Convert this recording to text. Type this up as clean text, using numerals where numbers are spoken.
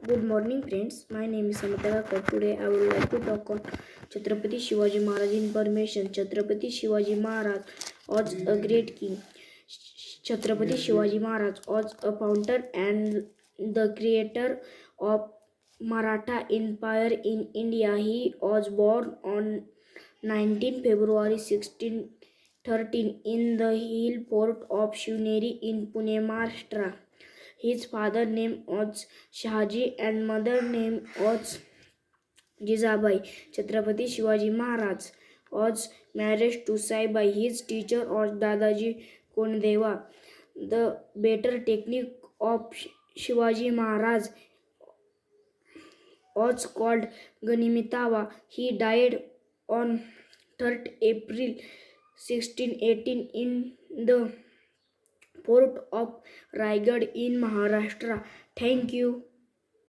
Good morning, friends. My name is Samatha. Today, I would like to talk on Chhatrapati Shivaji Maharaj information. Chhatrapati Shivaji Maharaj was a great king. Chhatrapati Shivaji Maharaj was a founder and the creator of Maratha Empire in India. He was born on 19 February 1613 in the hill fort of Shivneri in Pune, Maharashtra. His father name was Shahaji and mother name was Jizabai. Chhatrapati Shivaji Maharaj was married to Saibai. His teacher was Dadaji Kondeva. The better technique of Shivaji Maharaj was called Ganimitava. He died on 3rd April 1618 in the port of Raigad in Maharashtra. Thank you.